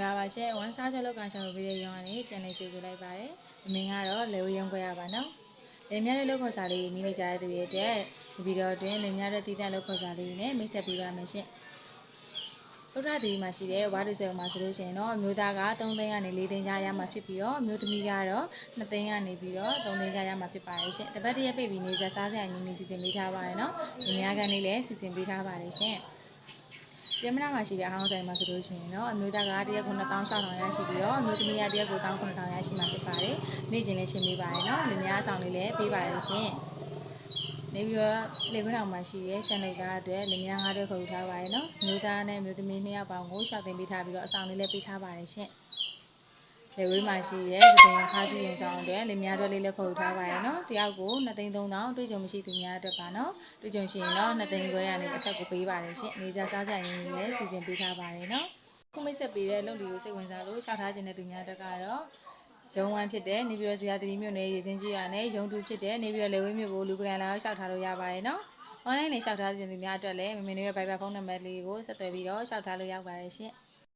ငါပါရှင်1 star ချက်လောက်ကန်ဆောင်ပေးတဲ့ရုံကနေပြန်လည်ကြိုဆိုလိုက်ပါတယ်အမင်းကတော့လေဝရုံခွဲရပါနော်လင်မြတဲ့လောက်ခေါ်စာလေးမိနေကြတဲ့သူတွေအတွက်ဒီဗီဒီယိုအတွင်းလင်မြတဲ့တည်တဲ့လောက်ခေါ်စာလေးနဲ့မိတ်ဆက်ပေးပါမယ်ရှင်သုဒ္ဓဒေဝီမှာရှိတဲ့ဝါဒုစေုံမှာဆိုလို့ရှိရင်တော့အမျိုးသားက3သိန်းကနေ4သိန်းကြားရမှာဖြစ်ပြီးတော့အမျိုးသမီးကတော့2သိန်းကနေပြီးတော့3သိန်းကြားရမှာဖြစ်ပါတယ်ရှင်တပတ်တရက်ပြည့်ပြီးနေစားစားဆိုင်ညီနေစီစဉ်ပေးထားပါတယ်နော်ဒီများကနေလည်းစီစဉ်ပေးထားပါတယ်ရှင်ပြမနာမှာရှိတဲ့အဟောင်းဆိုင်မှာဆိုလို့ရှိရင်တော့အမျိုးသားကတရက်9600ရရှိပြီးတော့အမျိုးသမီးကတရက်19000ရရှိမှာဖြစ်ပါတယ်။နေ့ချင်းလည်းရှင်းပေးပါတယ်နော်။လူများအဆောင်လေးလည်းပေးပါတယ်ရှင်။နေပြီးတော့လေခွန်းအောင်မှာရှိတဲ့ရှန်လုတ်သားအတွက်လူများ၅အတွက်ခေါ်ယူထားပါတယ်နော်။မျိုးသားနဲ့မျိုးသမီး2ယောက်ပေါင်းကိုရှောက်တင်ပေးထားပြီးတော့အဆောင်လေးလည်းပေးထားပါတယ်ရှင်။လေဝေးမှာရှိတဲ့သပင်ခါးစီရင်ဆောင်အတွက်လင်များအတွက်လေးလည်းခေါ်ယူထားပါရနော်တယောက်ကို2,300တွေ့ကြုံမရှိသူများအတွက်ပါနော်တွေ့ကြုံရှိရင်တော့2သိန်းခွဲရနေအထက်ကိုပေးပါတယ်ရှင်နေစားစားကြရင်လည်းစီစဉ်ပေးထားပါတယ်နော်ခုမိတ်ဆက်ပေးတဲ့လုံဒီကိုစိတ်ဝင်စားလို့ရှောက်ထားခြင်းတဲ့သူများအတွက်ကတော့ရုံဝမ်းဖြစ်တဲ့နေပြည်တော်ဇေယျသတိမြို့နယ်ရေစင်းကြီးရွာနဲ့ရုံတူဖြစ်တဲ့နေပြည်တော်လေဝေးမြို့ကိုလူကရန်လာရှောက်ထားလို့ရပါတယ်နော်။ online နဲ့ရှောက်ထားခြင်းသူများအတွက်လည်းမင်းတို့ရဲ့ Viber ဖုန်းနံပါတ်လေးကိုဆက်သွယ်ပြီးတော့ရှောက်ထားလို့ရပါတယ်ရှင်။